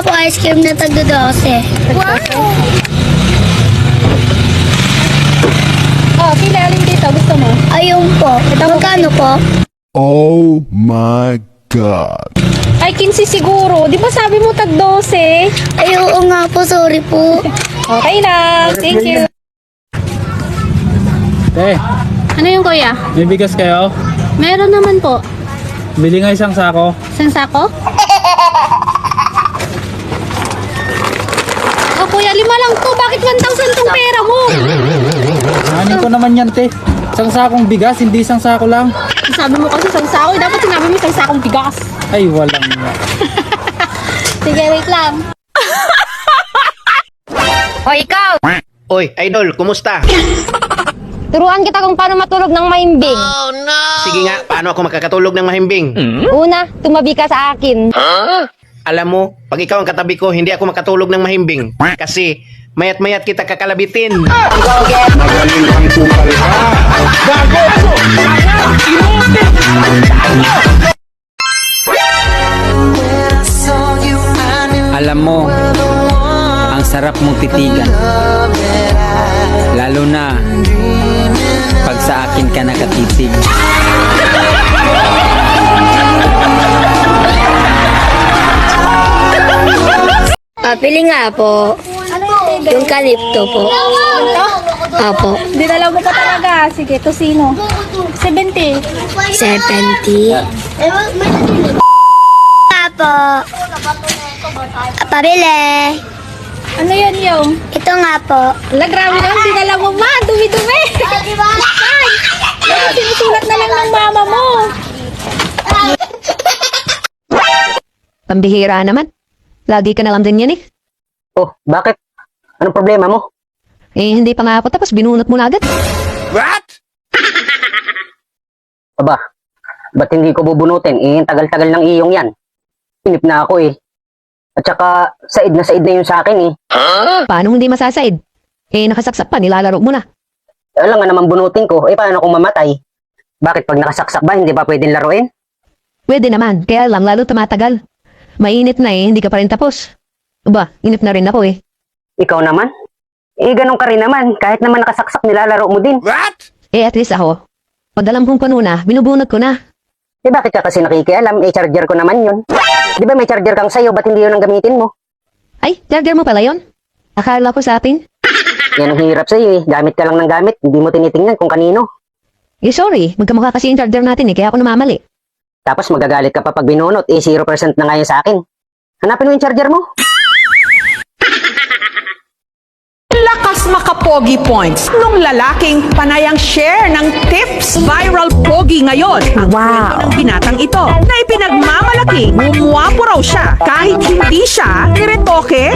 nga po ice cream na tagdo-12. Wow! Oh, pili alin dito. Gusto mo? Ayun po. Magkano po? Oh my God. Ay, 15 siguro. Di ba sabi mo tag 12? Ay, oo nga po. Sorry po. Okay lang. Thank you. Eh, Ano yung kuya? may bigas kayo? Meron naman po. Bili nga isang sako. Isang sako? Oh, kuya, 5 lang to. Bakit 1,000 tong pera mo? Ano ko naman yan, te? Isang sakong bigas, hindi isang sako lang. Sabi mo kasi isang sako. Dapat sinabi mo isang sakong bigas. Ay, walang nga. Sige, wait lang. Hoy, ikaw! Oy, idol, kumusta? Turuan kita kung paano matulog ng mahimbing. Sige nga, paano ako makakatulog ng mahimbing? Una, tumabi ka sa akin. Alam mo, pag ikaw ang katabi ko, hindi ako makatulog ng mahimbing. Kasi, mayat-mayat kita kakalabitin. Alam mo, ang sarap mong titigan. Lalo na pag sa akin ka nakatitig. Pili nga po. Yung kalipto po. Opo. Dinala mo pa talaga. Sige, to sino? 70. 70. Nga po. Pabili. Ano yan yung? Ito nga po. Ala, grabe naman. Dinala mo ma. Dumi-dumi. Ay, sinusulat na lang ng mama mo. Pambihira naman. Lagi ka na lang din yan eh. Oh, bakit? Anong problema mo? Eh, hindi pa nga ako tapos binunot mo na agad. Aba, ba't hindi ko bubunutin? Eh, tagal-tagal ng iyong yan. Inip na ako eh. At saka, said na yun sa akin eh. Paano hindi masasaid? Eh, nakasaksak pa, nilalaro mo na. Alam nga naman bunutin ko, eh paano kung mamatay? Bakit pag nakasaksak ba, hindi ba pwedeng laruin? Pwede naman, kaya lang lalo tumatagal. Mainit na eh, hindi ka pa rin tapos. Aba, inip na rin ako eh. Ikaw naman? Eh, ganun ka rin naman. Kahit naman nakasaksak, nilalaro mo din. Eh, at least ako. Pag alam kong kanuna, binubunot ko na. Eh, bakit ka kasi nakikialam? Eh, charger ko naman yun. Di ba may charger kang sayo, ba't hindi yun ang gamitin mo? Ay, charger mo pala yon? Akala ko sa atin. Yan ang hirap sa'yo eh. Gamit ka lang ng gamit. Hindi mo tinitingnan kung kanino. Eh, sorry. Magkamukha kasi yung charger natin eh, kaya ako namamali. Tapos magagalit ka pa pag binunot. Eh, 0% na nga yun sa akin. Hanapin mo yung charger mo. Lakas makapogi points nung lalaking panayang share ng tips viral pogi ngayon. Ang kwento ng binatang ito na ipinagmamalaki gumwapo raw siya kahit hindi siya niretoke.